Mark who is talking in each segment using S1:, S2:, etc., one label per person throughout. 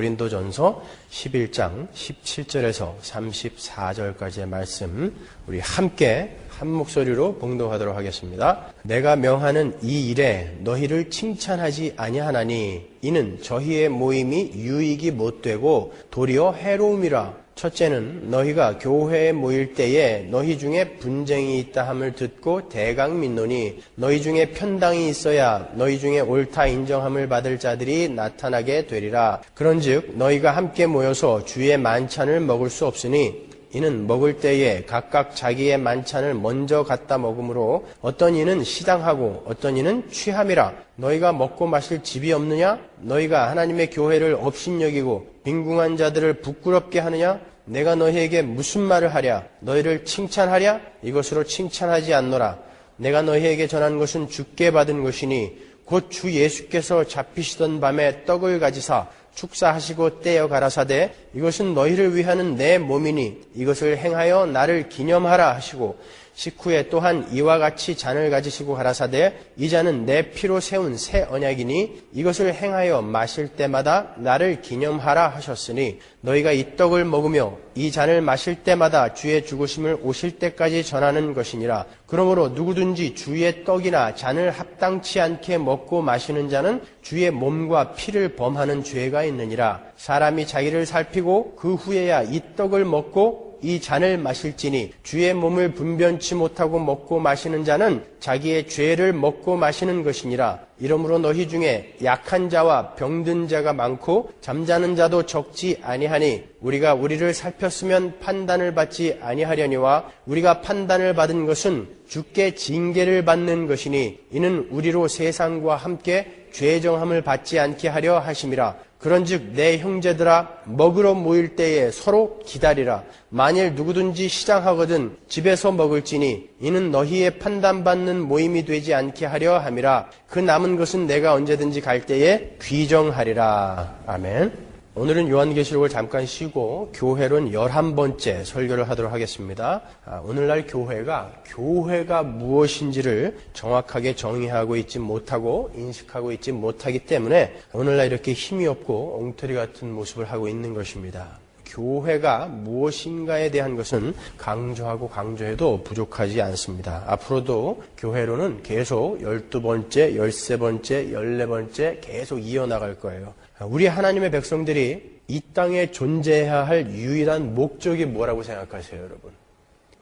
S1: 고린도전서 11장 17절에서 34절까지의 말씀 우리 함께 한 목소리로 봉독하도록 하겠습니다. 내가 명하는 이 일에 너희를 칭찬하지 아니하나니 이는 저희의 모임이 유익이 못되고 도리어 해로움이라. 첫째는 너희가 교회에 모일 때에 너희 중에 분쟁이 있다 함을 듣고 대강 믿노니 너희 중에 편당이 있어야 너희 중에 옳다 인정함을 받을 자들이 나타나게 되리라. 그런즉 너희가 함께 모여서 주의 만찬을 먹을 수 없으니 이는 먹을 때에 각각 자기의 만찬을 먼저 갖다 먹으므로 어떤 이는 시당하고 어떤 이는 취함이라. 너희가 먹고 마실 집이 없느냐? 너희가 하나님의 교회를 업신여기고 빈궁한 자들을 부끄럽게 하느냐? 내가 너희에게 무슨 말을 하랴? 너희를 칭찬하랴? 이것으로 칭찬하지 않노라. 내가 너희에게 전한 것은 주께 받은 것이니 곧 주 예수께서 잡히시던 밤에 떡을 가지사 축사하시고 떼어 가라사대 이것은 너희를 위하는 내 몸이니 이것을 행하여 나를 기념하라 하시고 식후에 또한 이와 같이 잔을 가지시고 가라사대 이 잔은 내 피로 세운 새 언약이니 이것을 행하여 마실 때마다 나를 기념하라 하셨으니 너희가 이 떡을 먹으며 이 잔을 마실 때마다 주의 죽으심을 오실 때까지 전하는 것이니라. 그러므로 누구든지 주의 떡이나 잔을 합당치 않게 먹고 마시는 자는 주의 몸과 피를 범하는 죄가 있느니라. 사람이 자기를 살피고 그 후에야 이 떡을 먹고 이 잔을 마실지니 주의 몸을 분변치 못하고 먹고 마시는 자는 자기의 죄를 먹고 마시는 것이니라. 이러므로 너희 중에 약한 자와 병든 자가 많고 잠자는 자도 적지 아니하니 우리가 우리를 살폈으면 판단을 받지 아니하려니와 우리가 판단을 받은 것은 주께 징계를 받는 것이니 이는 우리로 세상과 함께 죄정함을 받지 않게 하려 하심이라. 그런즉 내 형제들아 먹으러 모일 때에 서로 기다리라. 만일 누구든지 시장하거든 집에서 먹을지니 이는 너희의 판단받는 모임이 되지 않게 하려 함이라. 그 남은 것은 내가 언제든지 갈 때에 귀정하리라. 아멘. 오늘은 요한계시록을 잠깐 쉬고 교회론 11번째 설교를 하도록 하겠습니다. 오늘날 교회가 무엇인지를 정확하게 정의하고 있지 못하고 인식하고 있지 못하기 때문에 오늘날 이렇게 힘이 없고 엉터리 같은 모습을 하고 있는 것입니다. 교회가 무엇인가에 대한 것은 강조하고 강조해도 부족하지 않습니다. 앞으로도 교회로는 계속 12번째, 13번째, 14번째 계속 이어나갈 거예요. 우리 하나님의 백성들이 이 땅에 존재해야 할 유일한 목적이 뭐라고 생각하세요, 여러분?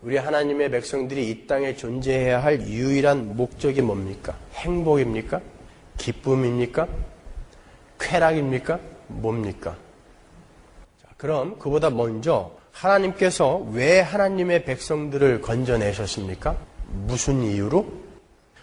S1: 우리 하나님의 백성들이 이 땅에 존재해야 할 유일한 목적이 뭡니까? 행복입니까? 기쁨입니까? 쾌락입니까? 뭡니까? 자, 그럼 그보다 먼저 하나님께서 왜 하나님의 백성들을 건져내셨습니까? 무슨 이유로?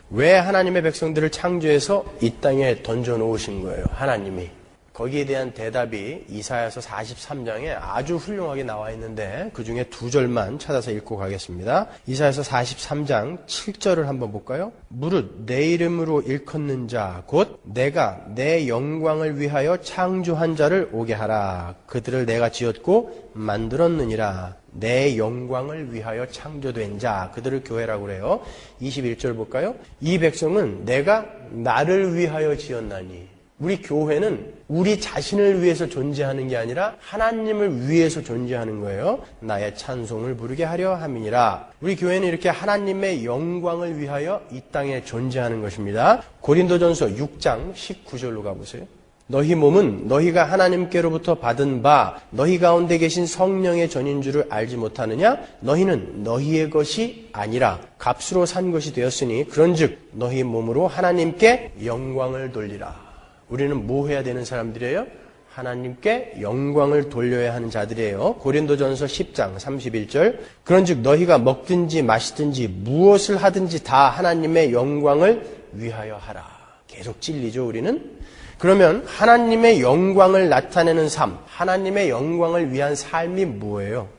S1: 왜 하나님의 백성들을 창조해서 이 땅에 던져놓으신 거예요, 하나님이? 거기에 대한 대답이 이사야서 43장에 아주 훌륭하게 나와 있는데 그 중에 2절만 찾아서 읽고 가겠습니다. 이사야서 43장 7절을 한번 볼까요? 무릇 내 이름으로 일컫는 자 곧 내가 내 영광을 위하여 창조한 자를 오게 하라. 그들을 내가 지었고 만들었느니라. 내 영광을 위하여 창조된 자, 그들을 교회라고 그래요. 21절 볼까요? 이 백성은 내가 나를 위하여 지었나니. 우리 교회는 우리 자신을 위해서 존재하는 게 아니라 하나님을 위해서 존재하는 거예요. 나의 찬송을 부르게 하려 함이니라. 우리 교회는 이렇게 하나님의 영광을 위하여 이 땅에 존재하는 것입니다. 고린도전서 6장 19절로 가보세요. 너희 몸은 너희가 하나님께로부터 받은 바 너희 가운데 계신 성령의 전인 줄을 알지 못하느냐? 너희는 너희의 것이 아니라 값으로 산 것이 되었으니 그런즉 너희 몸으로 하나님께 영광을 돌리라. 우리는 뭐 해야 되는 사람들이에요? 하나님께 영광을 돌려야 하는 자들이에요. 고린도전서 10장 31절 그런즉 너희가 먹든지 마시든지 무엇을 하든지 다 하나님의 영광을 위하여 하라. 계속 찔리죠, 우리는? 그러면 하나님의 영광을 나타내는 삶, 하나님의 영광을 위한 삶이 뭐예요?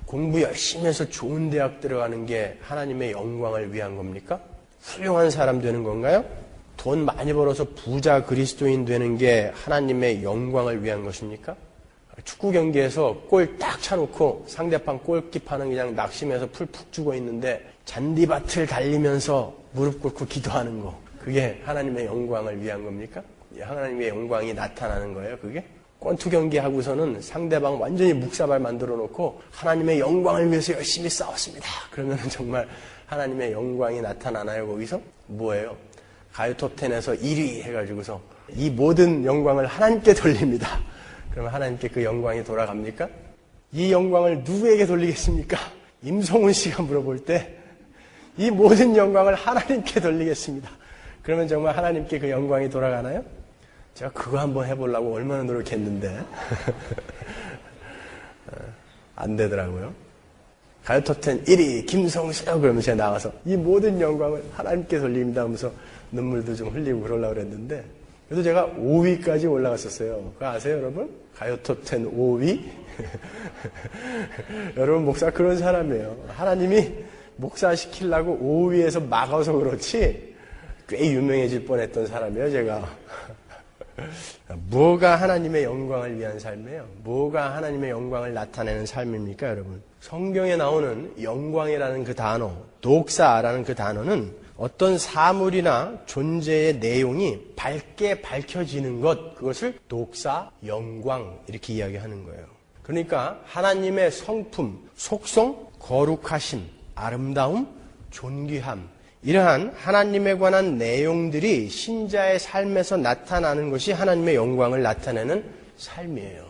S1: 공부 열심히 해서 좋은 대학 들어가는 게 하나님의 영광을 위한 겁니까? 훌륭한 사람 되는 건가요? 돈 많이 벌어서 부자 그리스도인 되는 게 하나님의 영광을 위한 것입니까? 축구 경기에서 골 딱 차놓고 상대방 골키퍼는 그냥 낙심해서 풀 푹 죽어 있는데 잔디밭을 달리면서 무릎 꿇고 기도하는 거, 그게 하나님의 영광을 위한 겁니까? 하나님의 영광이 나타나는 거예요, 그게? 권투 경기하고서는 상대방 완전히 묵사발 만들어 놓고 하나님의 영광을 위해서 열심히 싸웠습니다. 그러면은 정말 하나님의 영광이 나타나나요? 거기서? 뭐예요? 가요 톱10에서 1위 해가지고서 이 모든 영광을 하나님께 돌립니다. 그러면 하나님께 그 영광이 돌아갑니까? 이 영광을 누구에게 돌리겠습니까? 임성훈 씨가 물어볼 때 이 모든 영광을 하나님께 돌리겠습니다. 그러면 정말 하나님께 그 영광이 돌아가나요? 제가 그거 한번 해보려고 얼마나 노력했는데 안 되더라고요. 가요톱10 1위 김성수 그러면 제가 나와서 이 모든 영광을 하나님께 돌립니다 하면서 눈물도 좀 흘리고 그러려고 그랬는데 그래서 제가 5위까지 올라갔었어요. 그거 아세요 여러분? 가요톱10 5위? 여러분 목사 그런 사람이에요. 하나님이 목사 시키려고 5위에서 막아서 그렇지 꽤 유명해질 뻔했던 사람이에요 제가. 뭐가 하나님의 영광을 위한 삶이에요? 뭐가 하나님의 영광을 나타내는 삶입니까 여러분? 성경에 나오는 영광이라는 그 단어, 독사라는 그 단어는 어떤 사물이나 존재의 내용이 밝게 밝혀지는 것, 그것을 독사, 영광 이렇게 이야기하는 거예요. 그러니까 하나님의 성품, 속성, 거룩하심, 아름다움, 존귀함 이러한 하나님에 관한 내용들이 신자의 삶에서 나타나는 것이 하나님의 영광을 나타내는 삶이에요.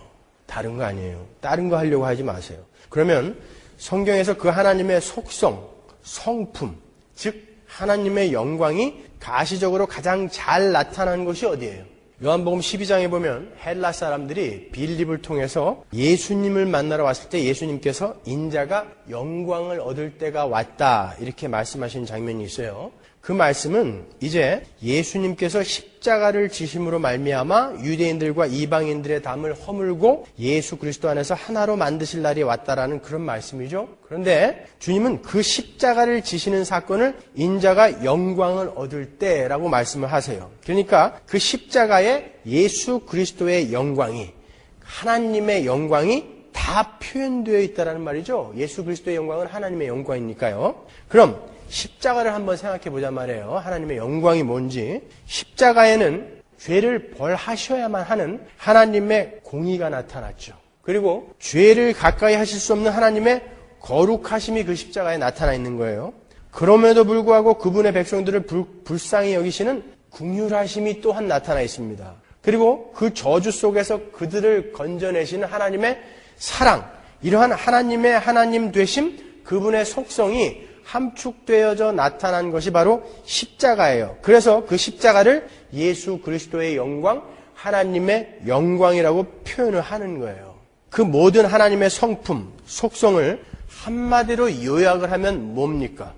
S1: 다른 거 아니에요. 다른 거 하려고 하지 마세요. 그러면 성경에서 그 하나님의 속성, 성품, 즉 하나님의 영광이 가시적으로 가장 잘 나타나는 것이 어디예요? 요한복음 12장에 보면 헬라 사람들이 빌립을 통해서 예수님을 만나러 왔을 때 예수님께서 인자가 영광을 얻을 때가 왔다 이렇게 말씀하신 장면이 있어요. 그 말씀은 이제 예수님께서 십자가를 지심으로 말미암아 유대인들과 이방인들의 담을 허물고 예수 그리스도 안에서 하나로 만드실 날이 왔다라는 그런 말씀이죠. 그런데 주님은 그 십자가를 지시는 사건을 인자가 영광을 얻을 때라고 말씀을 하세요. 그러니까 그 십자가에 예수 그리스도의 영광이 하나님의 영광이 다 표현되어 있다는 말이죠. 예수 그리스도의 영광은 하나님의 영광이니까요. 그럼 십자가를 한번 생각해 보자 말이에요. 하나님의 영광이 뭔지. 십자가에는 죄를 벌하셔야만 하는 하나님의 공의가 나타났죠. 그리고 죄를 가까이 하실 수 없는 하나님의 거룩하심이 그 십자가에 나타나 있는 거예요. 그럼에도 불구하고 그분의 백성들을 불쌍히 여기시는 긍휼하심이 또한 나타나 있습니다. 그리고 그 저주 속에서 그들을 건져내시는 하나님의 사랑, 이러한 하나님의 하나님 되심, 그분의 속성이 함축되어져 나타난 것이 바로 십자가예요. 그래서 그 십자가를 예수 그리스도의 영광, 하나님의 영광이라고 표현을 하는 거예요. 그 모든 하나님의 성품, 속성을 한마디로 요약을 하면 뭡니까?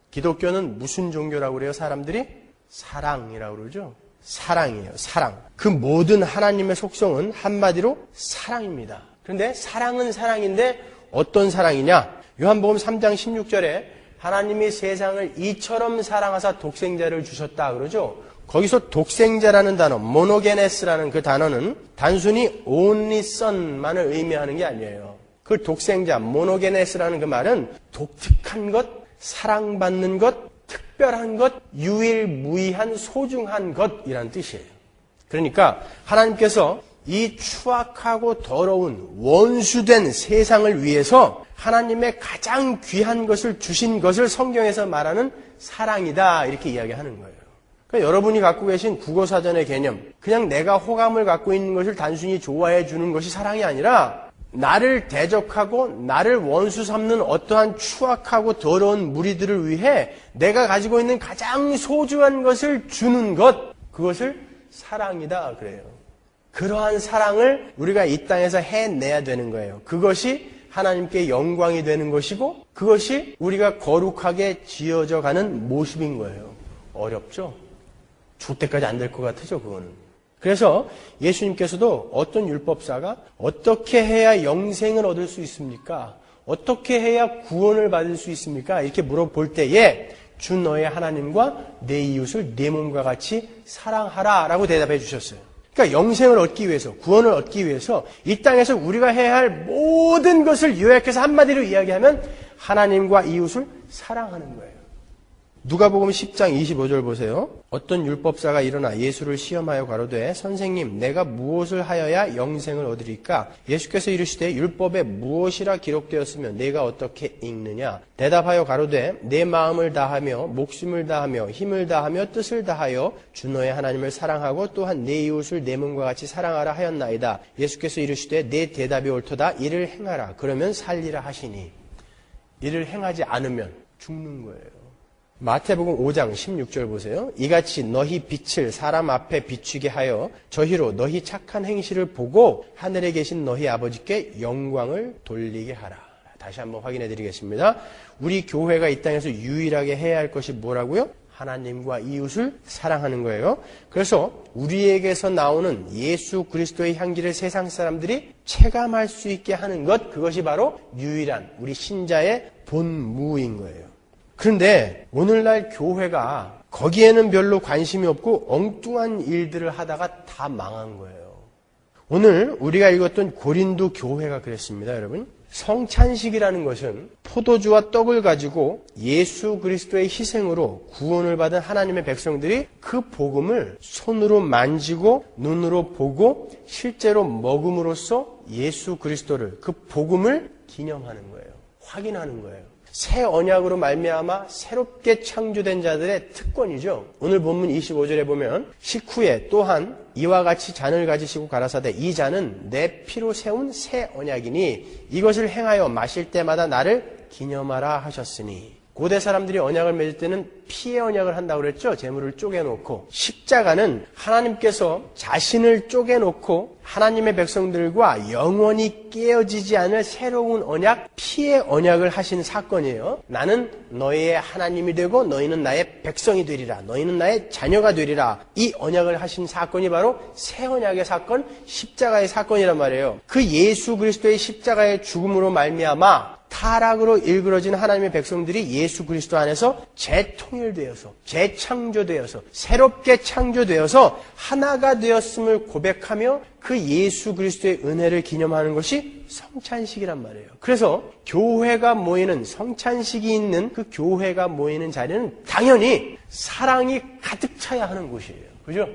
S1: 기독교는 무슨 종교라고 그래요? 사람들이? 사랑이라고 그러죠? 사랑이에요. 사랑. 그 모든 하나님의 속성은 한마디로 사랑입니다. 그런데 사랑은 사랑인데 어떤 사랑이냐? 요한복음 3장 16절에 하나님이 세상을 이처럼 사랑하사 독생자를 주셨다 그러죠. 거기서 독생자라는 단어, 모노게네스라는 그 단어는 단순히 only son만을 의미하는 게 아니에요. 그 독생자, 모노게네스라는 그 말은 독특한 것, 사랑받는 것, 특별한 것, 유일무이한 소중한 것이라는 뜻이에요. 그러니까 하나님께서 이 추악하고 더러운 원수된 세상을 위해서 하나님의 가장 귀한 것을 주신 것을 성경에서 말하는 사랑이다 이렇게 이야기하는 거예요. 그러니까 여러분이 갖고 계신 국어사전의 개념, 그냥 내가 호감을 갖고 있는 것을 단순히 좋아해 주는 것이 사랑이 아니라 나를 대적하고 나를 원수 삼는 어떠한 추악하고 더러운 무리들을 위해 내가 가지고 있는 가장 소중한 것을 주는 것, 그것을 사랑이다 그래요. 그러한 사랑을 우리가 이 땅에서 해내야 되는 거예요. 그것이 하나님께 영광이 되는 것이고 그것이 우리가 거룩하게 지어져 가는 모습인 거예요. 어렵죠? 죽을 때까지 안 될 것 같으죠, 그거는. 그래서 예수님께서도 어떤 율법사가 어떻게 해야 영생을 얻을 수 있습니까? 어떻게 해야 구원을 받을 수 있습니까? 이렇게 물어볼 때에 주 너의 하나님과 내 이웃을 내 몸과 같이 사랑하라 라고 대답해 주셨어요. 그러니까 영생을 얻기 위해서, 구원을 얻기 위해서 이 땅에서 우리가 해야 할 모든 것을 요약해서 한마디로 이야기하면 하나님과 이웃을 사랑하는 거예요. 누가복음 10장 25절 보세요. 어떤 율법사가 일어나 예수를 시험하여 가로되 선생님 내가 무엇을 하여야 영생을 얻으리까? 예수께서 이르시되 율법에 무엇이라 기록되었으며 내가 어떻게 읽느냐? 대답하여 가로되 내 마음을 다하며 목숨을 다하며 힘을 다하며 뜻을 다하여 주 너의 하나님을 사랑하고 또한 내 이웃을 내 몸과 같이 사랑하라 하였나이다. 예수께서 이르시되 내 대답이 옳도다. 이를 행하라. 그러면 살리라 하시니. 이를 행하지 않으면 죽는 거예요. 마태복음 5장 16절 보세요. 이같이 너희 빛을 사람 앞에 비추게 하여 저희로 너희 착한 행실을 보고 하늘에 계신 너희 아버지께 영광을 돌리게 하라. 다시 한번 확인해 드리겠습니다. 우리 교회가 이 땅에서 유일하게 해야 할 것이 뭐라고요? 하나님과 이웃을 사랑하는 거예요. 그래서 우리에게서 나오는 예수 그리스도의 향기를 세상 사람들이 체감할 수 있게 하는 것, 그것이 바로 유일한 우리 신자의 본무인 거예요. 그런데 오늘날 교회가 거기에는 별로 관심이 없고 엉뚱한 일들을 하다가 다 망한 거예요. 오늘 우리가 읽었던 고린도 교회가 그랬습니다, 여러분. 성찬식이라는 것은 포도주와 떡을 가지고 예수 그리스도의 희생으로 구원을 받은 하나님의 백성들이 그 복음을 손으로 만지고 눈으로 보고 실제로 먹음으로써 예수 그리스도를, 그 복음을 기념하는 거예요. 확인하는 거예요. 새 언약으로 말미암아 새롭게 창조된 자들의 특권이죠. 오늘 본문 25절에 보면 식후에 또한 이와 같이 잔을 가지시고 가라사대 이 잔은 내 피로 세운 새 언약이니 이것을 행하여 마실 때마다 나를 기념하라 하셨으니. 고대 사람들이 언약을 맺을 때는 피의 언약을 한다고 그랬죠. 재물을 쪼개놓고. 십자가는 하나님께서 자신을 쪼개놓고 하나님의 백성들과 영원히 깨어지지 않을 새로운 언약, 피의 언약을 하신 사건이에요. 나는 너희의 하나님이 되고 너희는 나의 백성이 되리라. 너희는 나의 자녀가 되리라. 이 언약을 하신 사건이 바로 새 언약의 사건, 십자가의 사건이란 말이에요. 그 예수 그리스도의 십자가의 죽음으로 말미암아 타락으로 일그러진 하나님의 백성들이 예수 그리스도 안에서 재통일되어서, 재창조되어서, 새롭게 창조되어서 하나가 되었음을 고백하며 그 예수 그리스도의 은혜를 기념하는 것이 성찬식이란 말이에요. 그래서 교회가 모이는, 성찬식이 있는 그 교회가 모이는 자리는 당연히 사랑이 가득 차야 하는 곳이에요. 그죠?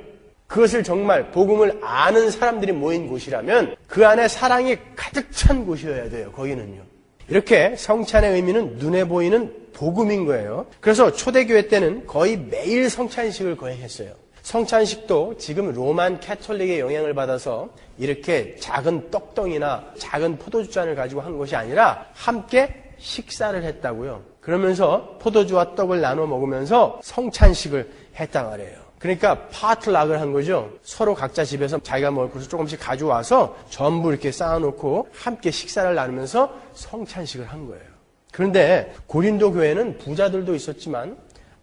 S1: 그것을 정말 복음을 아는 사람들이 모인 곳이라면 그 안에 사랑이 가득 찬 곳이어야 돼요. 거기는요. 이렇게 성찬의 의미는 눈에 보이는 복음인 거예요. 그래서 초대교회 때는 거의 매일 성찬식을 거행했어요. 성찬식도 지금 로만 캐톨릭의 영향을 받아서 이렇게 작은 떡덩이나 작은 포도주잔을 가지고 한 것이 아니라 함께 식사를 했다고요. 그러면서 포도주와 떡을 나눠 먹으면서 성찬식을 했단 말이에요. 그러니까 파틀락을 한 거죠. 서로 각자 집에서 자기가 먹을 것을 조금씩 가져와서 전부 이렇게 쌓아놓고 함께 식사를 나누면서 성찬식을 한 거예요. 그런데 고린도 교회는 부자들도 있었지만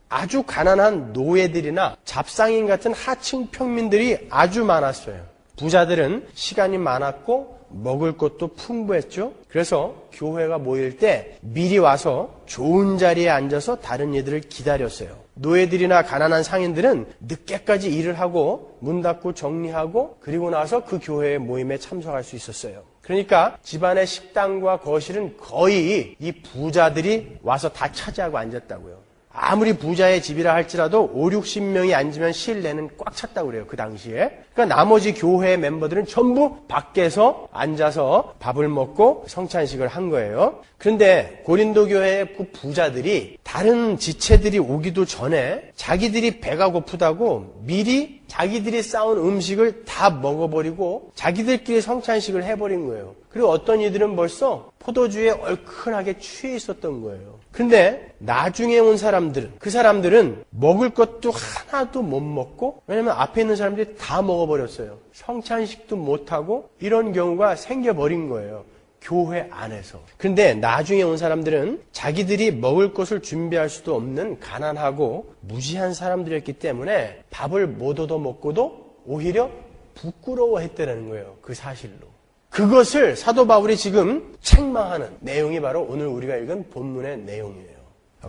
S1: 아주 가난한 노예들이나 잡상인 같은 하층 평민들이 아주 많았어요. 부자들은 시간이 많았고 먹을 것도 풍부했죠. 그래서 교회가 모일 때 미리 와서 좋은 자리에 앉아서 다른 이들을 기다렸어요. 노예들이나 가난한 상인들은 늦게까지 일을 하고 문 닫고 정리하고 그리고 나서 그 교회의 모임에 참석할 수 있었어요. 그러니까 집안의 식당과 거실은 거의 이 부자들이 와서 다 차지하고 앉았다고요. 아무리 부자의 집이라 할지라도 5, 60명이 앉으면 실내는 꽉 찼다고 그래요. 그 당시에. 그러니까 나머지 교회 멤버들은 전부 밖에서 앉아서 밥을 먹고 성찬식을 한 거예요. 그런데 고린도 교회의 그 부자들이 다른 지체들이 오기도 전에 자기들이 배가 고프다고 미리 자기들이 싸운 음식을 다 먹어버리고 자기들끼리 성찬식을 해버린 거예요. 그리고 어떤 이들은 벌써 포도주에 얼큰하게 취해 있었던 거예요. 근데 나중에 온 사람들은, 그 사람들은 먹을 것도 하나도 못 먹고, 왜냐면 앞에 있는 사람들이 다 먹어버렸어요. 성찬식도 못하고 이런 경우가 생겨버린 거예요. 교회 안에서. 그런데 나중에 온 사람들은 자기들이 먹을 것을 준비할 수도 없는 가난하고 무지한 사람들이었기 때문에 밥을 못 얻어먹고도 오히려 부끄러워했다는 거예요. 그 사실로. 그것을 사도 바울이 지금 책망하는 내용이 바로 오늘 우리가 읽은 본문의 내용이에요.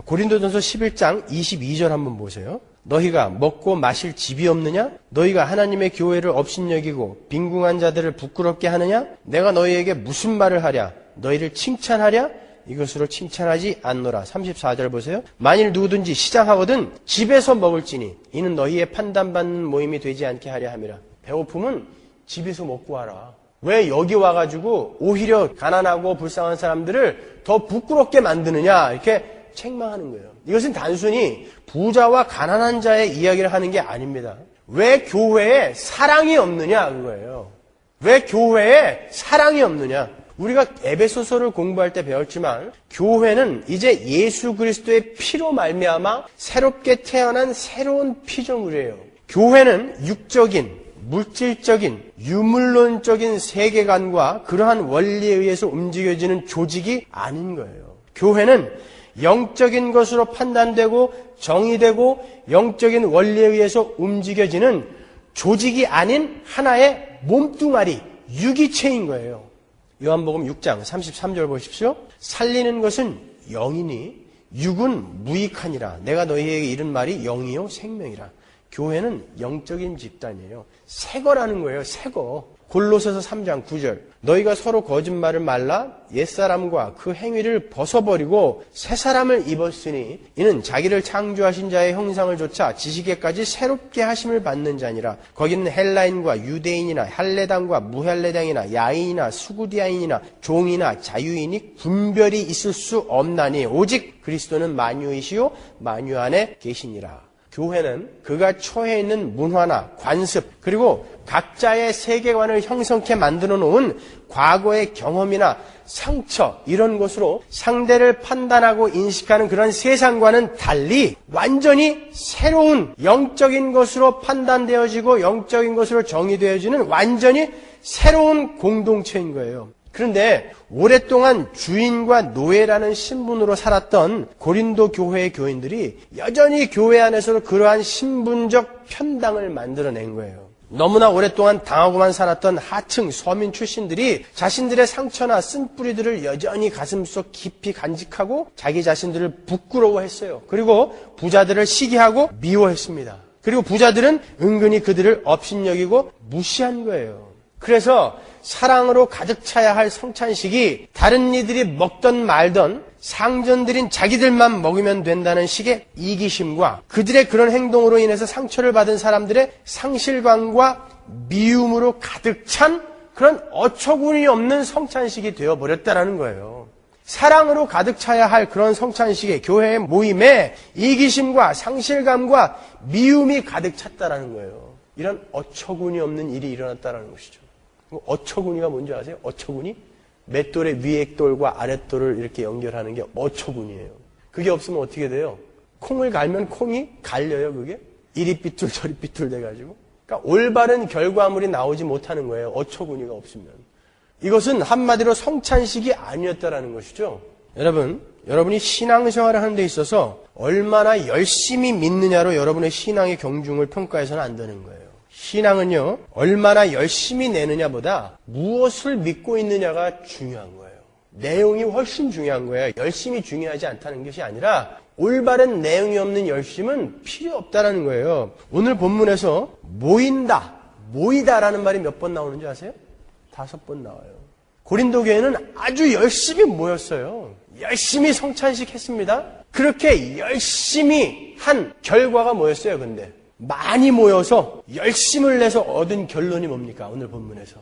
S1: 고린도전서 11장 22절 한번 보세요. 너희가 먹고 마실 집이 없느냐? 너희가 하나님의 교회를 업신여기고 빈궁한 자들을 부끄럽게 하느냐? 내가 너희에게 무슨 말을 하랴? 너희를 칭찬하랴? 이것으로 칭찬하지 않노라. 34절 보세요. 만일 누구든지 시장하거든 집에서 먹을지니 이는 너희의 판단받는 모임이 되지 않게 하려 함이라. 배고픔은 집에서 먹고 와라. 왜 여기 와가지고 오히려 가난하고 불쌍한 사람들을 더 부끄럽게 만드느냐 이렇게 책망하는 거예요. 이것은 단순히 부자와 가난한 자의 이야기를 하는 게 아닙니다. 왜 교회에 사랑이 없느냐 그거예요. 왜 교회에 사랑이 없느냐. 우리가 에베소서를 공부할 때 배웠지만 교회는 이제 예수 그리스도의 피로 말미암아 새롭게 태어난 새로운 피조물이에요. 교회는 육적인 물질적인 유물론적인 세계관과 그러한 원리에 의해서 움직여지는 조직이 아닌 거예요. 교회는 영적인 것으로 판단되고 정의되고 영적인 원리에 의해서 움직여지는 조직이 아닌 하나의 몸뚱아리, 유기체인 거예요. 요한복음 6장 33절 보십시오. 살리는 것은 영이니 육은 무익하니라. 내가 너희에게 이른 말이 영이요 생명이라. 교회는 영적인 집단이에요. 새거라는 거예요. 새거. 골로새서 3장 9절. 너희가 서로 거짓말을 말라 옛사람과 그 행위를 벗어버리고 새사람을 입었으니 이는 자기를 창조하신 자의 형상을 조차 지식에까지 새롭게 하심을 받는 자니라. 거기는 헬라인과 유대인이나 할레당과 무할레당이나 야인이나 수구디아인이나 종이나 자유인이 분별이 있을 수 없나니 오직 그리스도는 만유이시요 만유 안에 계시니라. 교회는 그가 처해 있는 문화나 관습 그리고 각자의 세계관을 형성케 만들어 놓은 과거의 경험이나 상처 이런 것으로 상대를 판단하고 인식하는 그런 세상과는 달리 완전히 새로운 영적인 것으로 판단되어지고 영적인 것으로 정의되어지는 완전히 새로운 공동체인 거예요. 그런데 오랫동안 주인과 노예라는 신분으로 살았던 고린도 교회의 교인들이 여전히 교회 안에서도 그러한 신분적 편당을 만들어낸 거예요. 너무나 오랫동안 당하고만 살았던 하층 서민 출신들이 자신들의 상처나 쓴뿌리들을 여전히 가슴속 깊이 간직하고 자기 자신들을 부끄러워했어요. 그리고 부자들을 시기하고 미워했습니다. 그리고 부자들은 은근히 그들을 업신여기고 무시한 거예요. 그래서 사랑으로 가득 차야 할 성찬식이 다른 이들이 먹던 말던 상전들인 자기들만 먹으면 된다는 식의 이기심과 그들의 그런 행동으로 인해서 상처를 받은 사람들의 상실감과 미움으로 가득 찬 그런 어처구니 없는 성찬식이 되어버렸다는 거예요. 사랑으로 가득 차야 할 그런 성찬식의 교회의 모임에 이기심과 상실감과 미움이 가득 찼다는 거예요. 이런 어처구니 없는 일이 일어났다는 것이죠. 어처구니가 뭔지 아세요? 어처구니? 맷돌의 위액돌과 아랫돌을 이렇게 연결하는 게 어처구니예요. 그게 없으면 어떻게 돼요? 콩을 갈면 콩이 갈려요, 그게? 이리 삐뚤 저리 삐뚤 돼가지고. 그러니까 올바른 결과물이 나오지 못하는 거예요. 어처구니가 없으면. 이것은 한마디로 성찬식이 아니었다라는 것이죠. 여러분, 여러분이 신앙생활을 하는 데 있어서 얼마나 열심히 믿느냐로 여러분의 신앙의 경중을 평가해서는 안 되는 거예요. 신앙은요, 얼마나 열심히 내느냐보다 무엇을 믿고 있느냐가 중요한 거예요. 내용이 훨씬 중요한 거예요. 열심히 중요하지 않다는 것이 아니라 올바른 내용이 없는 열심은 필요 없다는 거예요. 오늘 본문에서 모이다라는 말이 몇 번 나오는지 아세요? 5번 나와요. 고린도 교회는 아주 열심히 모였어요. 열심히 성찬식 했습니다. 그렇게 열심히 한 결과가 뭐였어요, 근데? 많이 모여서 열심을 내서 얻은 결론이 뭡니까? 오늘 본문에서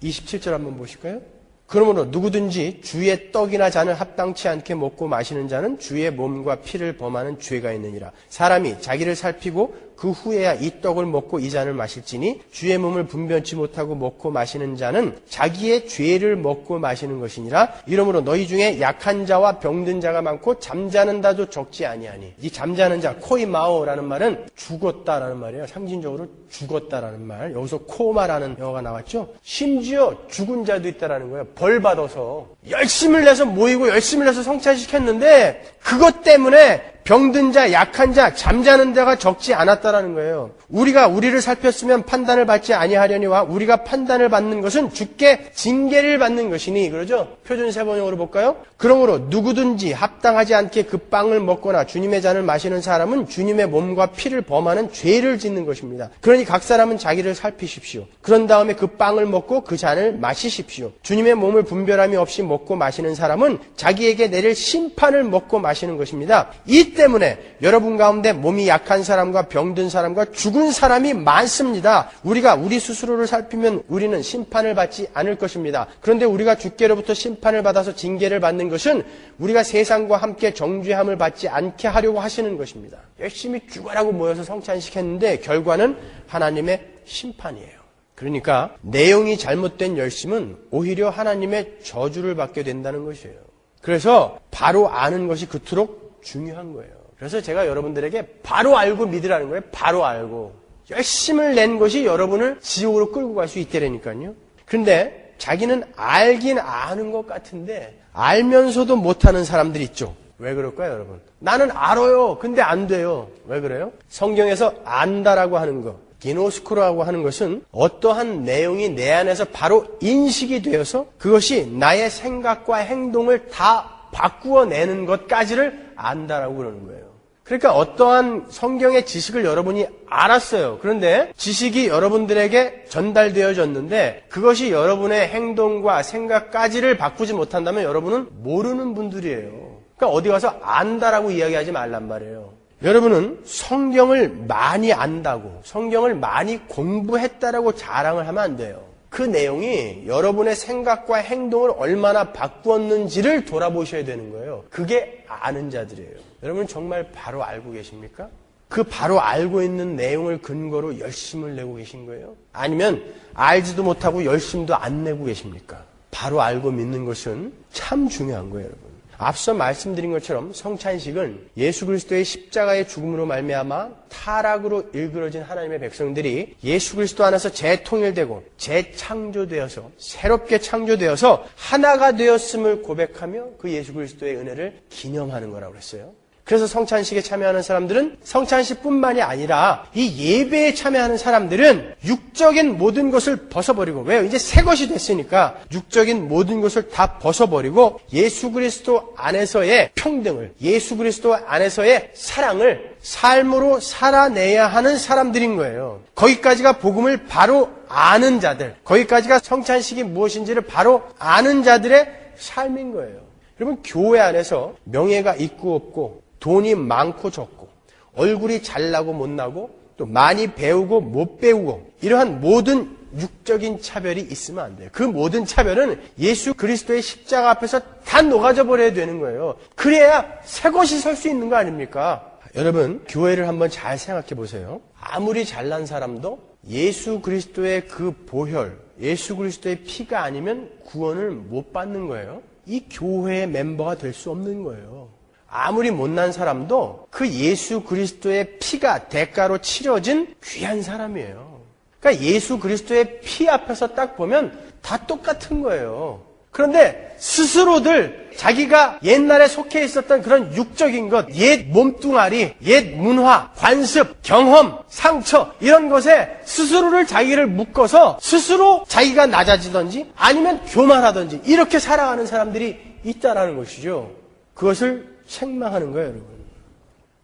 S1: 27절 한번 보실까요? 그러므로 누구든지 주의 떡이나 잔을 합당치 않게 먹고 마시는 자는 주의 몸과 피를 범하는 죄가 있느니라. 사람이 자기를 살피고 그 후에야 이 떡을 먹고 이 잔을 마실지니 주의 몸을 분변치 못하고 먹고 마시는 자는 자기의 죄를 먹고 마시는 것이니라. 이러므로 너희 중에 약한 자와 병든 자가 많고 잠자는 자도 적지 아니하니. 이 잠자는 자, 코이마오라는 말은 죽었다라는 말이에요. 상징적으로 죽었다라는 말. 여기서 코마라는 영어가 나왔죠. 심지어 죽은 자도 있다라는 거예요. 벌 받아서 열심을 내서 모이고 열심을 내서 성찬시켰는데 그것 때문에 병든 자, 약한 자, 잠자는 자가 적지 않았다. 않았다라는 거예요. 우리가 우리를 살폈으면 판단을 받지 아니하려니와 우리가 판단을 받는 것은 주께 징계를 받는 것이니, 그러죠? 표준 세번역으로 볼까요? 그러므로 누구든지 합당하지 않게 그 빵을 먹거나 주님의 잔을 마시는 사람은 주님의 몸과 피를 범하는 죄를 짓는 것입니다. 그러니 각 사람은 자기를 살피십시오. 그런 다음에 그 빵을 먹고 그 잔을 마시십시오. 주님의 몸을 분별함이 없이 먹고 마시는 사람은 자기에게 내릴 심판을 먹고 마시는 것입니다. 이 때문에 여러분 가운데 몸이 약한 사람과 병든 사람과 죽은 사람이 많습니다. 우리가 우리 스스로를 살피면 우리는 심판을 받지 않을 것입니다. 그런데 우리가 주께로부터 심판을 받아서 징계를 받는 것은 우리가 세상과 함께 정죄함을 받지 않게 하려고 하시는 것입니다. 열심히 죽어라고 모여서 성찬식 했는데 결과는 하나님의 심판이에요. 그러니까 내용이 잘못된 열심은 오히려 하나님의 저주를 받게 된다는 것이에요. 그래서 바로 아는 것이 그토록 중요한 거예요. 그래서 제가 여러분들에게 바로 알고 믿으라는 거예요. 바로 알고. 열심을 낸 것이 여러분을 지옥으로 끌고 갈 수 있다라니까요. 그런데 자기는 알긴 아는 것 같은데 알면서도 못하는 사람들이 있죠. 왜 그럴까요, 여러분? 나는 알아요. 근데 안 돼요. 왜 그래요? 성경에서 안다라고 하는 것, 기노스코라고 하는 것은 어떠한 내용이 내 안에서 바로 인식이 되어서 그것이 나의 생각과 행동을 다 바꾸어내는 것까지를 안다라고 그러는 거예요. 그러니까 어떠한 성경의 지식을 여러분이 알았어요. 그런데 지식이 여러분들에게 전달되어졌는데 그것이 여러분의 행동과 생각까지를 바꾸지 못한다면 여러분은 모르는 분들이에요. 그러니까 어디 가서 안다라고 이야기하지 말란 말이에요. 여러분은 성경을 많이 안다고, 성경을 많이 공부했다라고 자랑을 하면 안 돼요. 그 내용이 여러분의 생각과 행동을 얼마나 바꾸었는지를 돌아보셔야 되는 거예요. 그게 아는 자들이에요. 여러분 정말 바로 알고 계십니까? 그 바로 알고 있는 내용을 근거로 열심을 내고 계신 거예요? 아니면 알지도 못하고 열심도 안 내고 계십니까? 바로 알고 믿는 것은 참 중요한 거예요, 여러분. 앞서 말씀드린 것처럼 성찬식은 예수 그리스도의 십자가의 죽음으로 말미암아 타락으로 일그러진 하나님의 백성들이 예수 그리스도 안에서 재통일되고 재창조되어서 새롭게 창조되어서 하나가 되었음을 고백하며 그 예수 그리스도의 은혜를 기념하는 거라고 했어요. 그래서 성찬식에 참여하는 사람들은 성찬식뿐만이 아니라 이 예배에 참여하는 사람들은 육적인 모든 것을 벗어버리고, 왜요? 이제 새 것이 됐으니까 육적인 모든 것을 다 벗어버리고 예수 그리스도 안에서의 평등을, 예수 그리스도 안에서의 사랑을 삶으로 살아내야 하는 사람들인 거예요. 거기까지가 복음을 바로 아는 자들, 거기까지가 성찬식이 무엇인지를 바로 아는 자들의 삶인 거예요. 여러분, 교회 안에서 명예가 있고 없고, 돈이 많고 적고, 얼굴이 잘나고 못나고, 또 많이 배우고 못 배우고, 이러한 모든 육적인 차별이 있으면 안 돼요. 그 모든 차별은 예수 그리스도의 십자가 앞에서 다 녹아져 버려야 되는 거예요. 그래야 새 것이 설 수 있는 거 아닙니까? 여러분, 교회를 한번 잘 생각해 보세요. 아무리 잘난 사람도 예수 그리스도의 그 보혈, 예수 그리스도의 피가 아니면 구원을 못 받는 거예요. 이 교회의 멤버가 될 수 없는 거예요. 아무리 못난 사람도 그 예수 그리스도의 피가 대가로 치러진 귀한 사람이에요. 그러니까 예수 그리스도의 피 앞에서 딱 보면 다 똑같은 거예요. 그런데 스스로들 자기가 옛날에 속해 있었던 그런 육적인 것, 옛 몸뚱아리, 옛 문화, 관습, 경험, 상처 이런 것에 스스로를 자기를 묶어서 스스로 자기가 낮아지든지 아니면 교만하든지 이렇게 살아가는 사람들이 있다라는 것이죠. 그것을 책망하는 거예요, 여러분.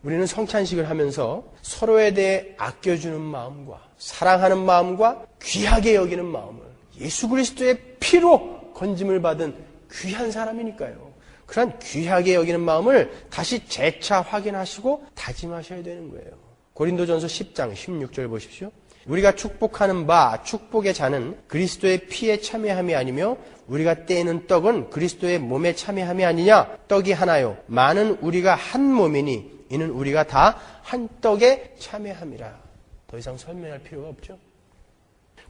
S1: 우리는 성찬식을 하면서 서로에 대해 아껴주는 마음과 사랑하는 마음과 귀하게 여기는 마음을 예수 그리스도의 피로 건짐을 받은 귀한 사람이니까요. 그런 귀하게 여기는 마음을 다시 재차 확인하시고 다짐하셔야 되는 거예요. 고린도전서 10장 16절 보십시오. 우리가 축복하는 바 축복의 잔은 그리스도의 피에 참여함이 아니며 우리가 떼는 떡은 그리스도의 몸에 참여함이 아니냐. 떡이 하나요 많은 우리가 한 몸이니 이는 우리가 다 한 떡에 참여함이라. 더 이상 설명할 필요가 없죠.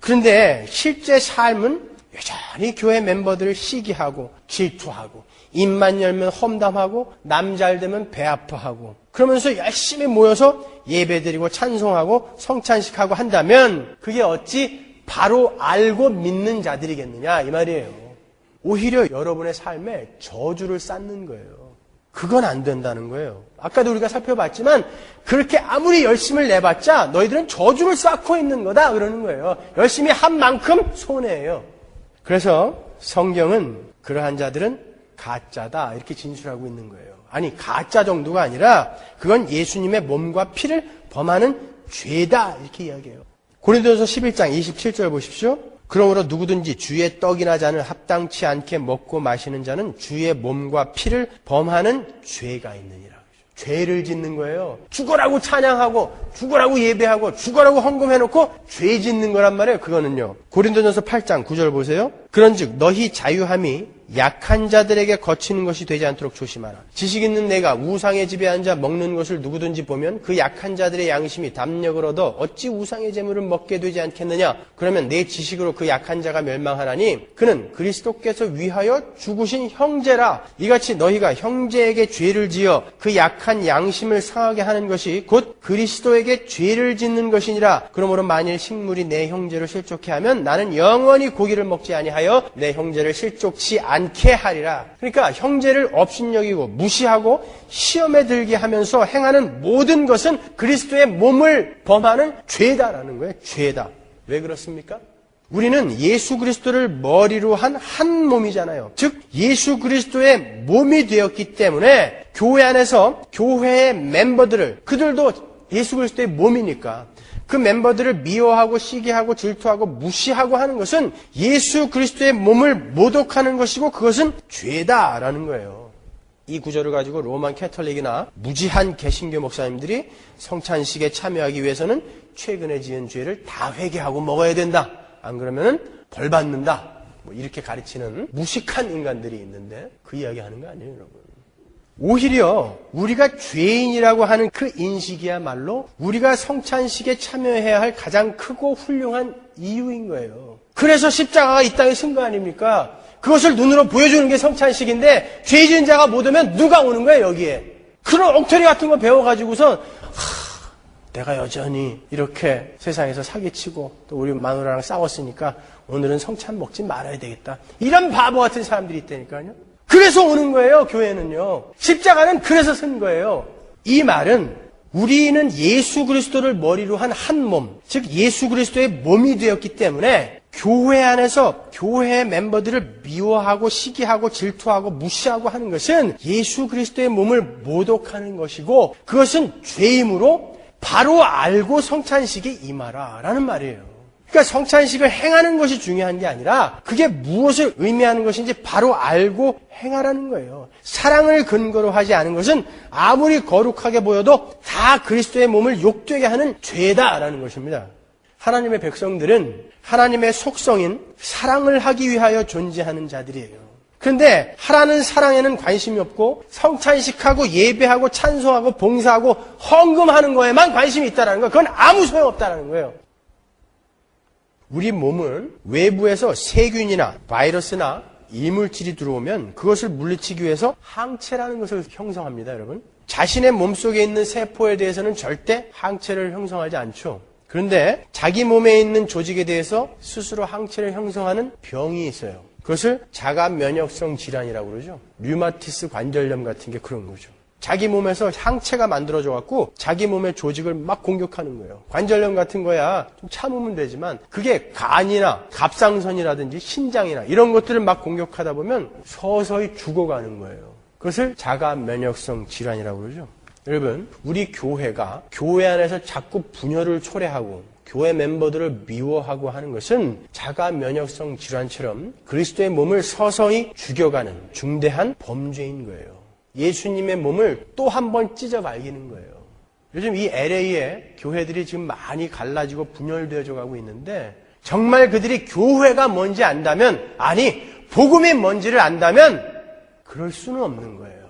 S1: 그런데 실제 삶은 여전히 교회 멤버들을 시기하고 질투하고 입만 열면 험담하고 남 잘 되면 배 아파하고 그러면서 열심히 모여서 예배드리고 찬송하고 성찬식하고 한다면 그게 어찌 바로 알고 믿는 자들이겠느냐 이 말이에요. 오히려 여러분의 삶에 저주를 쌓는 거예요. 그건 안 된다는 거예요. 아까도 우리가 살펴봤지만 그렇게 아무리 열심을 내봤자 너희들은 저주를 쌓고 있는 거다 그러는 거예요. 열심히 한 만큼 손해예요. 그래서 성경은 그러한 자들은 가짜다 이렇게 진술하고 있는 거예요. 아니 가짜 정도가 아니라 그건 예수님의 몸과 피를 범하는 죄다 이렇게 이야기해요. 고린도전서 11장 27절 보십시오. 그러므로 누구든지 주의 떡이나 잔을 합당치 않게 먹고 마시는 자는 주의 몸과 피를 범하는 죄가 있느니라. 죄를 짓는 거예요. 죽어라고 찬양하고 죽어라고 예배하고 죽어라고 헌금해놓고 죄 짓는 거란 말이에요. 그거는요. 고린도전서 8장 9절 보세요. 그런즉 너희 자유함이 약한 자들에게 거치는 것이 되지 않도록 조심하라. 지식 있는 내가 우상의 집에 앉아 먹는 것을 누구든지 보면 그 약한 자들의 양심이 담력을 얻어 어찌 우상의 재물을 먹게 되지 않겠느냐. 그러면 내 지식으로 그 약한 자가 멸망하나니 그는 그리스도께서 위하여 죽으신 형제라. 이같이 너희가 형제에게 죄를 지어 그 약한 양심을 상하게 하는 것이 곧 그리스도에게 죄를 짓는 것이니라. 그러므로 만일 식물이 내 형제를 실족해 하면 나는 영원히 고기를 먹지 아니하여 내 형제를 실족치 않게 하리라. 그러니까 형제를 업신여기고 무시하고 시험에 들게 하면서 행하는 모든 것은 그리스도의 몸을 범하는 죄다라는 거예요. 죄다. 왜 그렇습니까? 우리는 예수 그리스도를 머리로 한 몸이잖아요. 즉 예수 그리스도의 몸이 되었기 때문에 교회 안에서 교회의 멤버들을 그들도 예수 그리스도의 몸이니까 그 멤버들을 미워하고 시기하고 질투하고 무시하고 하는 것은 예수 그리스도의 몸을 모독하는 것이고 그것은 죄다라는 거예요. 이 구절을 가지고 로만 캐톨릭이나 무지한 개신교 목사님들이 성찬식에 참여하기 위해서는 최근에 지은 죄를 다 회개하고 먹어야 된다. 안 그러면 벌 받는다. 뭐 이렇게 가르치는 무식한 인간들이 있는데 그 이야기 하는 거 아니에요, 여러분. 오히려 우리가 죄인이라고 하는 그 인식이야말로 우리가 성찬식에 참여해야 할 가장 크고 훌륭한 이유인 거예요. 그래서 십자가가 이 땅에 쓴 거 아닙니까? 그것을 눈으로 보여주는 게 성찬식인데 죄 지은 자가 못 오면 누가 오는 거예요, 여기에? 그런 엉터리 같은 거 배워가지고선 내가 여전히 이렇게 세상에서 사기치고 또 우리 마누라랑 싸웠으니까 오늘은 성찬 먹지 말아야 되겠다. 이런 바보 같은 사람들이 있다니까요. 그래서 오는 거예요, 교회는요. 십자가는 그래서 쓴 거예요. 이 말은 우리는 예수 그리스도를 머리로 한 몸, 즉 예수 그리스도의 몸이 되었기 때문에 교회 안에서 교회 멤버들을 미워하고 시기하고 질투하고 무시하고 하는 것은 예수 그리스도의 몸을 모독하는 것이고 그것은 죄이므로 바로 알고 성찬식에 임하라라는 말이에요. 그러니까 성찬식을 행하는 것이 중요한 게 아니라 그게 무엇을 의미하는 것인지 바로 알고 행하라는 거예요. 사랑을 근거로 하지 않은 것은 아무리 거룩하게 보여도 다 그리스도의 몸을 욕되게 하는 죄다라는 것입니다. 하나님의 백성들은 하나님의 속성인 사랑을 하기 위하여 존재하는 자들이에요. 그런데 하라는 사랑에는 관심이 없고 성찬식하고 예배하고 찬송하고 봉사하고 헌금하는 거에만 관심이 있다는 거예요. 그건 아무 소용없다는 거예요. 우리 몸은 외부에서 세균이나 바이러스나 이물질이 들어오면 그것을 물리치기 위해서 항체라는 것을 형성합니다, 여러분. 자신의 몸속에 있는 세포에 대해서는 절대 항체를 형성하지 않죠. 그런데 자기 몸에 있는 조직에 대해서 스스로 항체를 형성하는 병이 있어요. 그것을 자가 면역성 질환이라고 그러죠. 류마티스 관절염 같은 게 그런 거죠. 자기 몸에서 항체가 만들어져 갖고 자기 몸의 조직을 막 공격하는 거예요. 관절염 같은 거야 좀 참으면 되지만 그게 간이나 갑상선이라든지 신장이나 이런 것들을 막 공격하다 보면 서서히 죽어가는 거예요. 그것을 자가 면역성 질환이라고 그러죠. 여러분, 우리 교회가 교회 안에서 자꾸 분열을 초래하고 교회 멤버들을 미워하고 하는 것은 자가 면역성 질환처럼 그리스도의 몸을 서서히 죽여가는 중대한 범죄인 거예요. 예수님의 몸을 또 한 번 찢어 발기는 거예요. 요즘 이 LA에 교회들이 지금 많이 갈라지고 분열되어져 가고 있는데 정말 그들이 교회가 뭔지 안다면, 아니 복음이 뭔지를 안다면 그럴 수는 없는 거예요.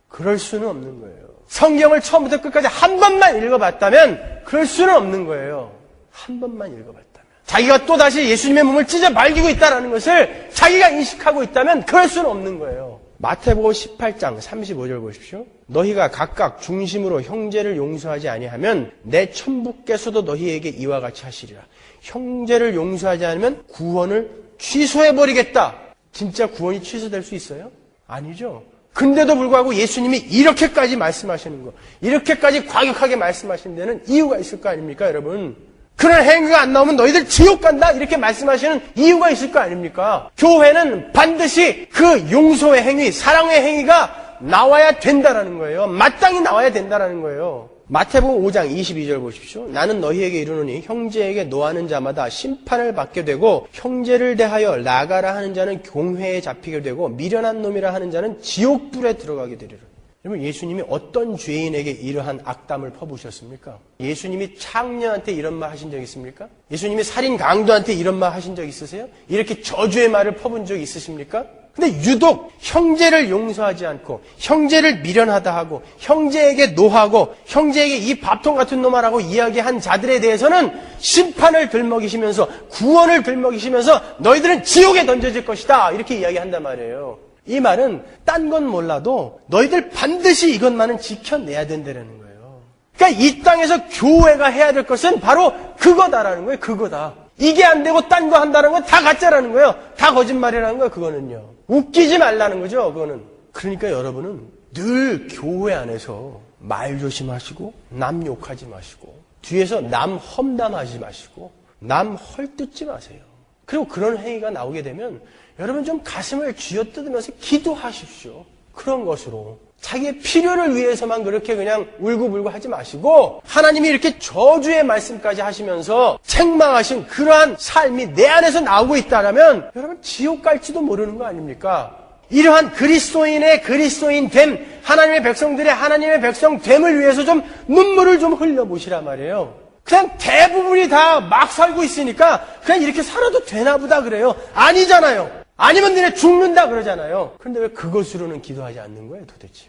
S1: 그럴 수는 없는 거예요. 성경을 처음부터 끝까지 한 번만 읽어봤다면 그럴 수는 없는 거예요. 한 번만 읽어봤다면. 자기가 또다시 예수님의 몸을 찢어 발기고 있다는 것을 자기가 인식하고 있다면 그럴 수는 없는 거예요. 마태복음 18장 35절 보십시오. 너희가 각각 중심으로 형제를 용서하지 아니하면 내 천부께서도 너희에게 이와 같이 하시리라. 형제를 용서하지 않으면 구원을 취소해버리겠다. 진짜 구원이 취소될 수 있어요? 아니죠. 근데도 불구하고 예수님이 이렇게까지 말씀하시는 거, 이렇게까지 과격하게 말씀하시는 데는 이유가 있을 거 아닙니까, 여러분? 그런 행위가 안 나오면 너희들 지옥 간다 이렇게 말씀하시는 이유가 있을 거 아닙니까? 교회는 반드시 그 용서의 행위, 사랑의 행위가 나와야 된다라는 거예요. 마땅히 나와야 된다라는 거예요. 마태복음 5장 22절 보십시오. 나는 너희에게 이르노니 형제에게 노하는 자마다 심판을 받게 되고 형제를 대하여 나가라 하는 자는 공회에 잡히게 되고 미련한 놈이라 하는 자는 지옥불에 들어가게 되리라. 여러분, 예수님이 어떤 죄인에게 이러한 악담을 퍼부으셨습니까? 예수님이 창녀한테 이런 말 하신 적 있습니까? 예수님이 살인 강도한테 이런 말 하신 적 있으세요? 이렇게 저주의 말을 퍼본 적 있으십니까? 근데 유독 형제를 용서하지 않고 형제를 미련하다 하고 형제에게 노하고 형제에게 이 밥통 같은 놈아라고 이야기한 자들에 대해서는 심판을 들먹이시면서 구원을 들먹이시면서 너희들은 지옥에 던져질 것이다 이렇게 이야기한단 말이에요. 이 말은 딴 건 몰라도 너희들 반드시 이것만은 지켜내야 된다는 거예요. 그러니까 이 땅에서 교회가 해야 될 것은 바로 그거다라는 거예요. 그거다. 이게 안 되고 딴 거 한다는 건 다 가짜라는 거예요. 다 거짓말이라는 거예요. 그거는요. 웃기지 말라는 거죠. 그거는. 그러니까 여러분은 늘 교회 안에서 말 조심하시고 남 욕하지 마시고 뒤에서 남 험담하지 마시고 남 헐뜯지 마세요. 그리고 그런 행위가 나오게 되면 여러분 좀 가슴을 쥐어뜯으면서 기도하십시오. 그런 것으로. 자기의 필요를 위해서만 그렇게 그냥 울고불고 하지 마시고 하나님이 이렇게 저주의 말씀까지 하시면서 책망하신 그러한 삶이 내 안에서 나오고 있다면 여러분 지옥 갈지도 모르는 거 아닙니까? 이러한 그리스도인의 그리스도인됨, 하나님의 백성들의 하나님의 백성됨을 위해서 좀 눈물을 좀 흘려보시란 말이에요. 그냥 대부분이 다 막 살고 있으니까 그냥 이렇게 살아도 되나 보다 그래요. 아니잖아요. 아니면 너네 죽는다 그러잖아요. 그런데 왜 그것으로는 기도하지 않는 거예요 도대체?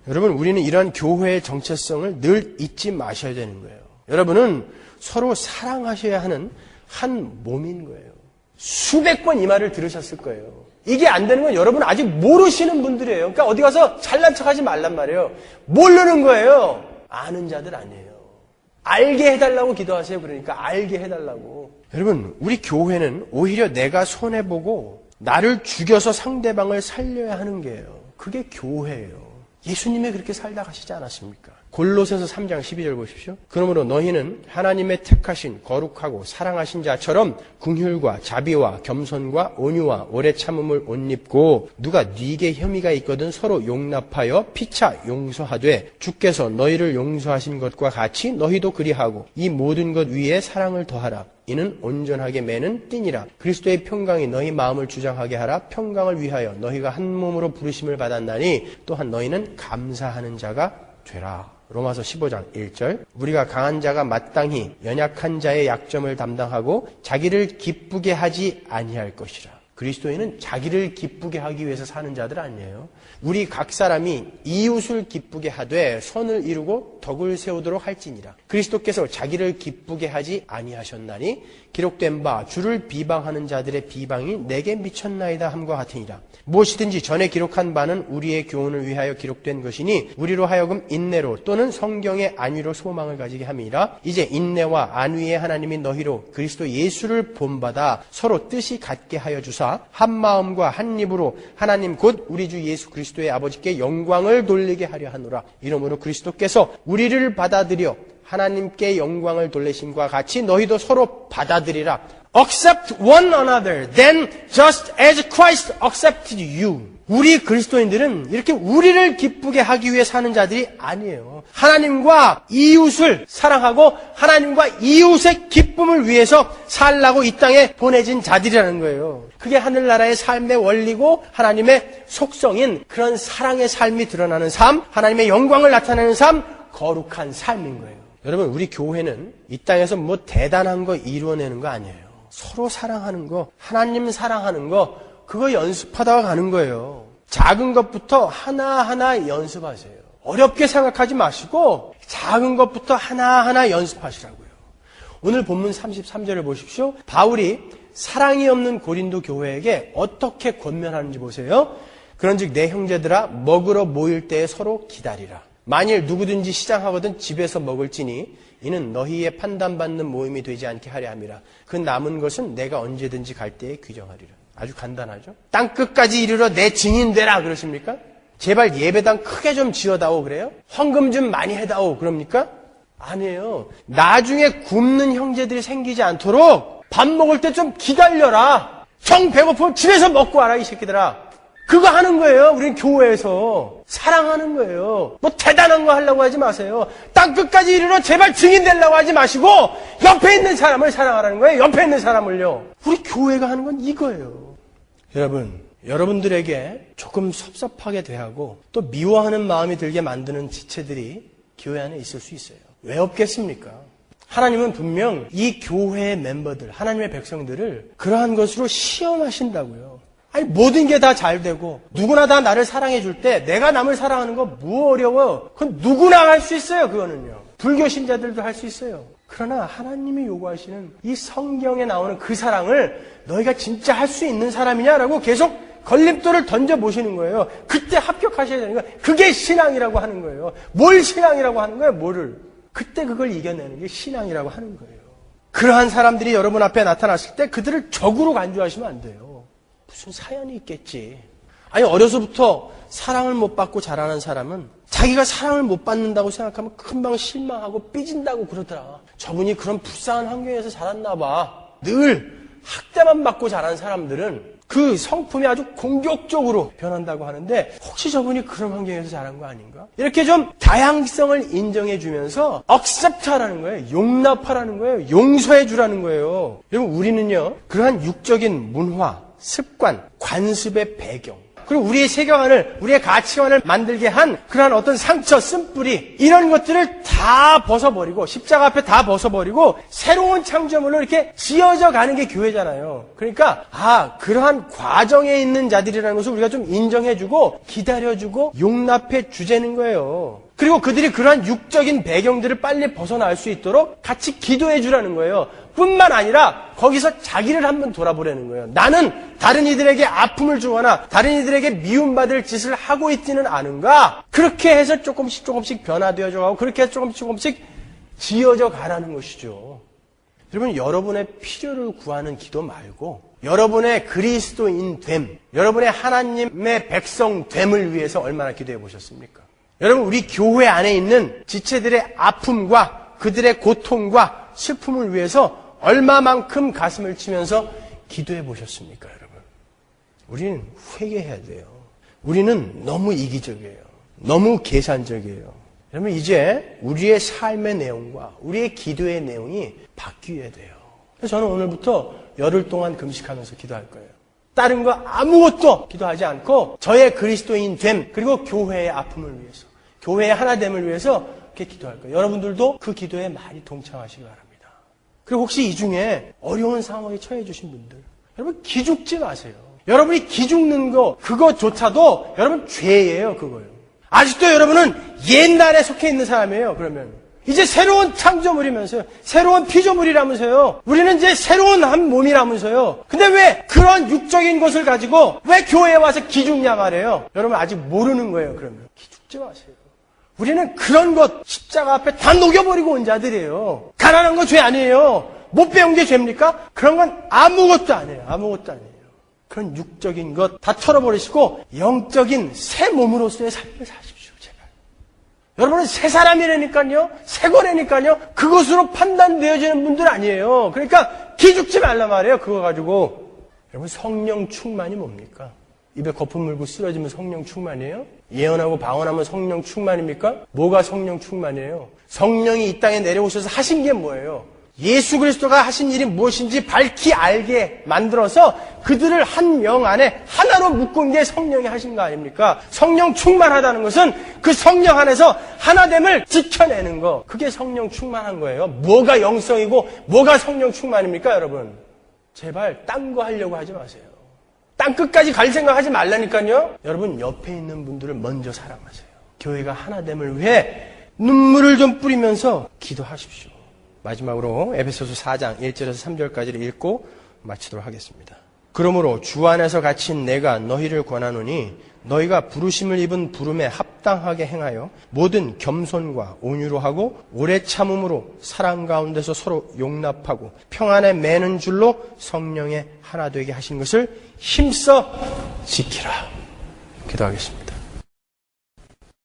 S1: 여러분, 우리는 이러한 교회의 정체성을 늘 잊지 마셔야 되는 거예요. 여러분은 서로 사랑하셔야 하는 한 몸인 거예요. 수백 번 이 말을 들으셨을 거예요. 이게 안 되는 건 여러분 아직 모르시는 분들이에요. 그러니까 어디 가서 잘난 척하지 말란 말이에요. 모르는 거예요. 아는 자들 아니에요. 알게 해달라고 기도하세요. 그러니까 알게 해달라고. 여러분, 우리 교회는 오히려 내가 손해보고 나를 죽여서 상대방을 살려야 하는 게요. 그게 교회예요. 예수님이 그렇게 살다 가시지 않았습니까? 골로새서 3장 12절 보십시오. 그러므로 너희는 하나님의 택하신 거룩하고 사랑하신 자처럼 긍휼과 자비와 겸손과 온유와 오래 참음을 옷 입고 누가 네게 혐의가 있거든 서로 용납하여 피차 용서하되 주께서 너희를 용서하신 것과 같이 너희도 그리하고 이 모든 것 위에 사랑을 더하라. 이는 온전하게 매는 띠니라. 그리스도의 평강이 너희 마음을 주장하게 하라. 평강을 위하여 너희가 한 몸으로 부르심을 받았나니 또한 너희는 감사하는 자가 되라. 로마서 15장 1절. 우리가 강한 자가 마땅히 연약한 자의 약점을 담당하고 자기를 기쁘게 하지 아니할 것이라. 그리스도인은 자기를 기쁘게 하기 위해서 사는 자들 아니에요. 우리 각 사람이 이웃을 기쁘게 하되 선을 이루고 덕을 세우도록 할지니라. 그리스도께서 자기를 기쁘게 하지 아니하셨나니 기록된 바 주를 비방하는 자들의 비방이 내게 미쳤나이다 함과 같으니라. 무엇이든지 전에 기록한 바는 우리의 교훈을 위하여 기록된 것이니 우리로 하여금 인내로 또는 성경의 안위로 소망을 가지게 함이라. 이제 인내와 안위의 하나님이 너희로 그리스도 예수를 본받아 서로 뜻이 같게 하여 주사 한 마음과 한 입으로 하나님 곧 우리 주 예수 그리스도의 아버지께 영광을 돌리게 하려 하노라. 이러므로 그리스도께서 우리를 받아들여 하나님께 영광을 돌리심과 같이 너희도 서로 받아들이라. Accept one another, then just as Christ accepted you. 우리 그리스도인들은 이렇게 우리를 기쁘게 하기 위해 사는 자들이 아니에요. 하나님과 이웃을 사랑하고 하나님과 이웃의 기쁨을 위해서 살라고 이 땅에 보내진 자들이라는 거예요. 그게 하늘나라의 삶의 원리고 하나님의 속성인 그런 사랑의 삶이 드러나는 삶, 하나님의 영광을 나타내는 삶, 거룩한 삶인 거예요. 여러분, 우리 교회는 이 땅에서 뭐 대단한 거 이루어내는 거 아니에요. 서로 사랑하는 거, 하나님 사랑하는 거, 그거 연습하다가 가는 거예요. 작은 것부터 하나하나 연습하세요. 어렵게 생각하지 마시고 작은 것부터 하나하나 연습하시라고요. 오늘 본문 33절을 보십시오. 바울이 사랑이 없는 고린도 교회에게 어떻게 권면하는지 보세요. 그런즉 내 형제들아 먹으러 모일 때에 서로 기다리라. 만일 누구든지 시장하거든 집에서 먹을지니 이는 너희의 판단받는 모임이 되지 않게 하려 함이라. 그 남은 것은 내가 언제든지 갈 때에 규정하리라. 아주 간단하죠. 땅끝까지 이르러 내 증인 되라 그러십니까? 제발 예배당 크게 좀 지어다오 그래요? 헌금 좀 많이 해다오 그럽니까? 아니에요. 나중에 굶는 형제들이 생기지 않도록 밥 먹을 때 좀 기다려라. 정 배고프면 집에서 먹고 와라 이 새끼들아. 그거 하는 거예요. 우린 교회에서 사랑하는 거예요. 뭐 대단한 거 하려고 하지 마세요. 땅끝까지 이르러 제발 증인 되려고 하지 마시고 옆에 있는 사람을 사랑하라는 거예요. 옆에 있는 사람을요. 우리 교회가 하는 건 이거예요. 여러분, 여러분들에게 조금 섭섭하게 대하고 또 미워하는 마음이 들게 만드는 지체들이 교회 안에 있을 수 있어요. 왜 없겠습니까? 하나님은 분명 이 교회의 멤버들, 하나님의 백성들을 그러한 것으로 시험하신다고요. 아니 모든 게 다 잘 되고 누구나 다 나를 사랑해 줄 때 내가 남을 사랑하는 거 뭐 어려워? 그건 누구나 할 수 있어요. 그거는요. 불교 신자들도 할 수 있어요. 그러나 하나님이 요구하시는 이 성경에 나오는 그 사랑을 너희가 진짜 할 수 있는 사람이냐라고 계속 걸림돌을 던져보시는 거예요. 그때 합격하셔야 되는 거예요. 그게 신앙이라고 하는 거예요. 뭘 신앙이라고 하는 거예요? 뭐를? 그때 그걸 이겨내는 게 신앙이라고 하는 거예요. 그러한 사람들이 여러분 앞에 나타났을 때 그들을 적으로 간주하시면 안 돼요. 무슨 사연이 있겠지. 아니 어려서부터 사랑을 못 받고 자라는 사람은 자기가 사랑을 못 받는다고 생각하면 금방 실망하고 삐진다고 그러더라. 저분이 그런 불쌍한 환경에서 자랐나 봐. 늘 학대만 받고 자란 사람들은 그 성품이 아주 공격적으로 변한다고 하는데 혹시 저분이 그런 환경에서 자란 거 아닌가? 이렇게 좀 다양성을 인정해 주면서 accept하라는 거예요. 용납하라는 거예요. 용서해 주라는 거예요. 여러분 우리는요. 그러한 육적인 문화, 습관, 관습의 배경 그리고 우리의 세계관을 우리의 가치관을 만들게 한 그러한 어떤 상처, 쓴뿌리 이런 것들을 다 벗어버리고 십자가 앞에 다 벗어버리고 새로운 창조물로 이렇게 지어져 가는 게 교회잖아요. 그러니까 그러한 과정에 있는 자들이라는 것을 우리가 좀 인정해주고 기다려주고 용납해 주자는 거예요. 그리고 그들이 그러한 육적인 배경들을 빨리 벗어날 수 있도록 같이 기도해 주라는 거예요. 뿐만 아니라 거기서 자기를 한번 돌아보라는 거예요. 나는 다른 이들에게 아픔을 주거나 다른 이들에게 미움받을 짓을 하고 있지는 않은가? 그렇게 해서 조금씩 변화되어져 가고 그렇게 해서 조금씩 지어져 가라는 것이죠. 여러분 여러분의 필요를 구하는 기도 말고 여러분의 그리스도인 됨, 여러분의 하나님의 백성 됨을 위해서 얼마나 기도해 보셨습니까? 여러분 우리 교회 안에 있는 지체들의 아픔과 그들의 고통과 슬픔을 위해서 얼마만큼 가슴을 치면서 기도해 보셨습니까, 여러분? 우리는 회개해야 돼요. 우리는 너무 이기적이에요. 너무 계산적이에요. 여러분 이제 우리의 삶의 내용과 우리의 기도의 내용이 바뀌어야 돼요. 그래서 저는 오늘부터 열흘 동안 금식하면서 기도할 거예요. 다른 거 아무것도 기도하지 않고 저의 그리스도인 됨 그리고 교회의 아픔을 위해서 교회의 하나됨을 위해서 그렇게 기도할 거예요. 여러분들도 그 기도에 많이 동참하시기 바랍니다. 그리고 혹시 이 중에 어려운 상황에 처해 주신 분들 여러분 기죽지 마세요. 여러분이 기죽는 거 그거조차도 여러분 죄예요. 그거요. 아직도 여러분은 옛날에 속해 있는 사람이에요. 그러면 이제 새로운 창조물이면서요. 새로운 피조물이라면서요. 우리는 이제 새로운 한 몸이라면서요. 근데 왜 그런 육적인 것을 가지고 왜 교회에 와서 기죽냐 말이에요. 여러분 아직 모르는 거예요. 그러면 기죽지 마세요. 우리는 그런 것 십자가 앞에 다 녹여버리고 온 자들이에요. 가난한 거 죄 아니에요. 못 배운 게 죄입니까? 그런 건 아무것도 아니에요. 아무것도 아니에요. 그런 육적인 것 다 털어버리시고 영적인 새 몸으로서의 삶을 사십시오. 제발. 여러분은 새 사람이라니까요. 새 거라니까요. 그것으로 판단되어지는 분들 아니에요. 그러니까 기죽지 말란 말이에요. 그거 가지고. 여러분 성령 충만이 뭡니까? 입에 거품 물고 쓰러지면 성령 충만이에요? 예언하고 방언하면 성령 충만입니까? 뭐가 성령 충만이에요? 성령이 이 땅에 내려오셔서 하신 게 뭐예요? 예수 그리스도가 하신 일이 무엇인지 밝히 알게 만들어서 그들을 한 명 안에 하나로 묶은 게 성령이 하신 거 아닙니까? 성령 충만하다는 것은 그 성령 안에서 하나됨을 지켜내는 거. 그게 성령 충만한 거예요. 뭐가 영성이고 뭐가 성령 충만입니까, 여러분? 제발 딴 거 하려고 하지 마세요. 땅 끝까지 갈 생각 하지 말라니까요. 여러분 옆에 있는 분들을 먼저 사랑하세요. 교회가 하나됨을 위해 눈물을 좀 뿌리면서 기도하십시오. 마지막으로 에베소서 4장 1절에서 3절까지를 읽고 마치도록 하겠습니다. 그러므로 주 안에서 갇힌 내가 너희를 권하노니 너희가 부르심을 입은 부름에 합당하게 행하여 모든 겸손과 온유로 하고 오래 참음으로 사랑 가운데서 서로 용납하고 평안에 매는 줄로 성령의 하나 되게 하신 것을 힘써 지키라. 기도하겠습니다.